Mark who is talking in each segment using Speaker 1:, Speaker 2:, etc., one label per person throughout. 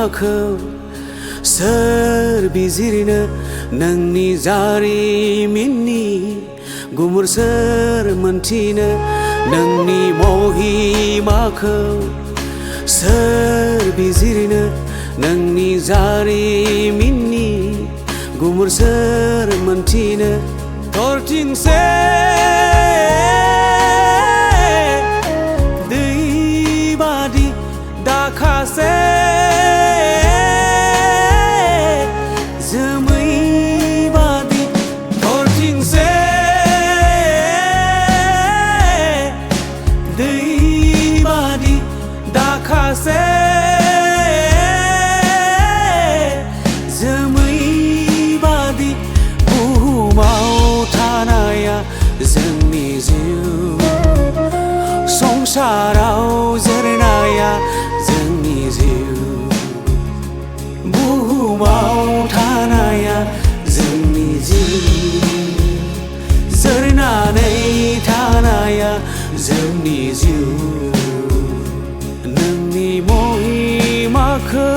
Speaker 1: माखौ सोर बिजिरनो नोंनि जारिमिननि गुमुर सोर मोनथिनो नोंनि महिमाखौ सोर बिजिरनो नोंनि जारिमिननि गुमुर सोर मोनथिनो थरथिंसे दैबादि दाखासे जोमैबादि थरथिंसे दैबादि दाखासे जोमैबादि बुहुमाव थानाया जोंनि जिउ संसाराव जोरनाया जोंनि जिउ बुहुमाव थानाया जोंनि जिउ जोरनानै थानाया जोंनि जिउ नोंनि महिमाखौ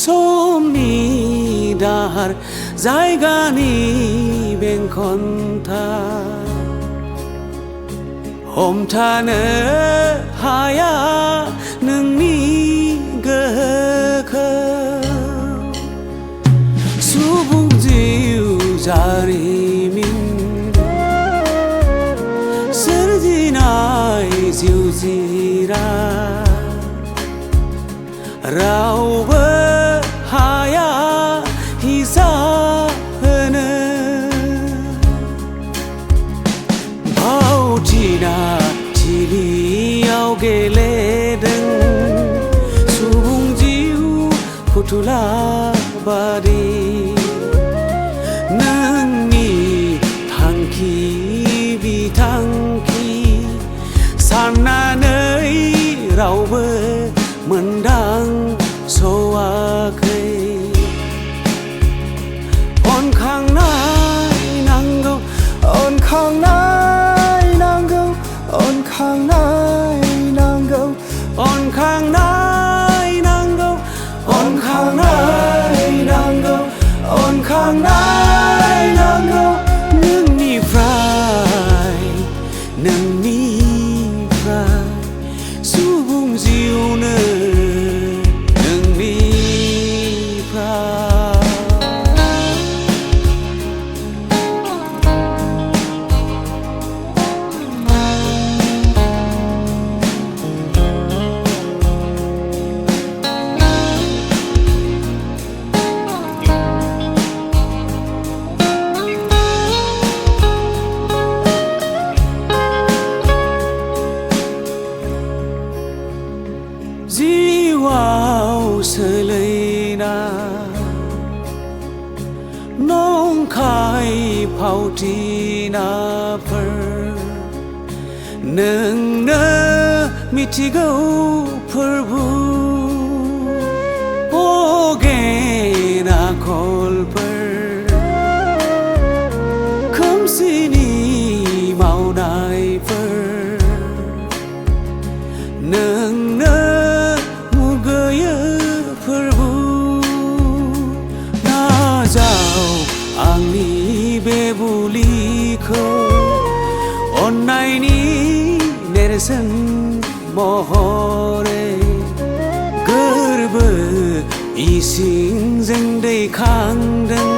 Speaker 1: समनि दाहार जायगानि बेंखनथा हमथानो हाया नोंनि गोहोखौ सुबुं जिउ जारिमिन सोरजिनाय जिउ जिराद रावबो हाया हिसाब होनो भावथिना थिलियाव गेलेदों सुबुं जिउ फुथुला बादि नोंनि थांखि बिथांखि साननानै रावबो मोनदांस'वाखै अनखांनाय नांगौ अनखांनाय नांगौ अनखांनाय नांगौ अनखांनाय नांगौ अनखांनाय नांगौ अनखांनाय नांगौ नोंनिफ्राय सुबुं जिउनो जिउआव सोलायना नंखाय फावथिनाफोर नोंनो मिथिगौ फोरबु अगेन आखलफोर खोमसिनि मावनायफोर नोंनो आंनि बे बुलिखौ अननायनि नेरसोन महरै गोरबो इसिंजों दैखांदों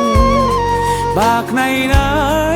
Speaker 1: बाख्नायनाय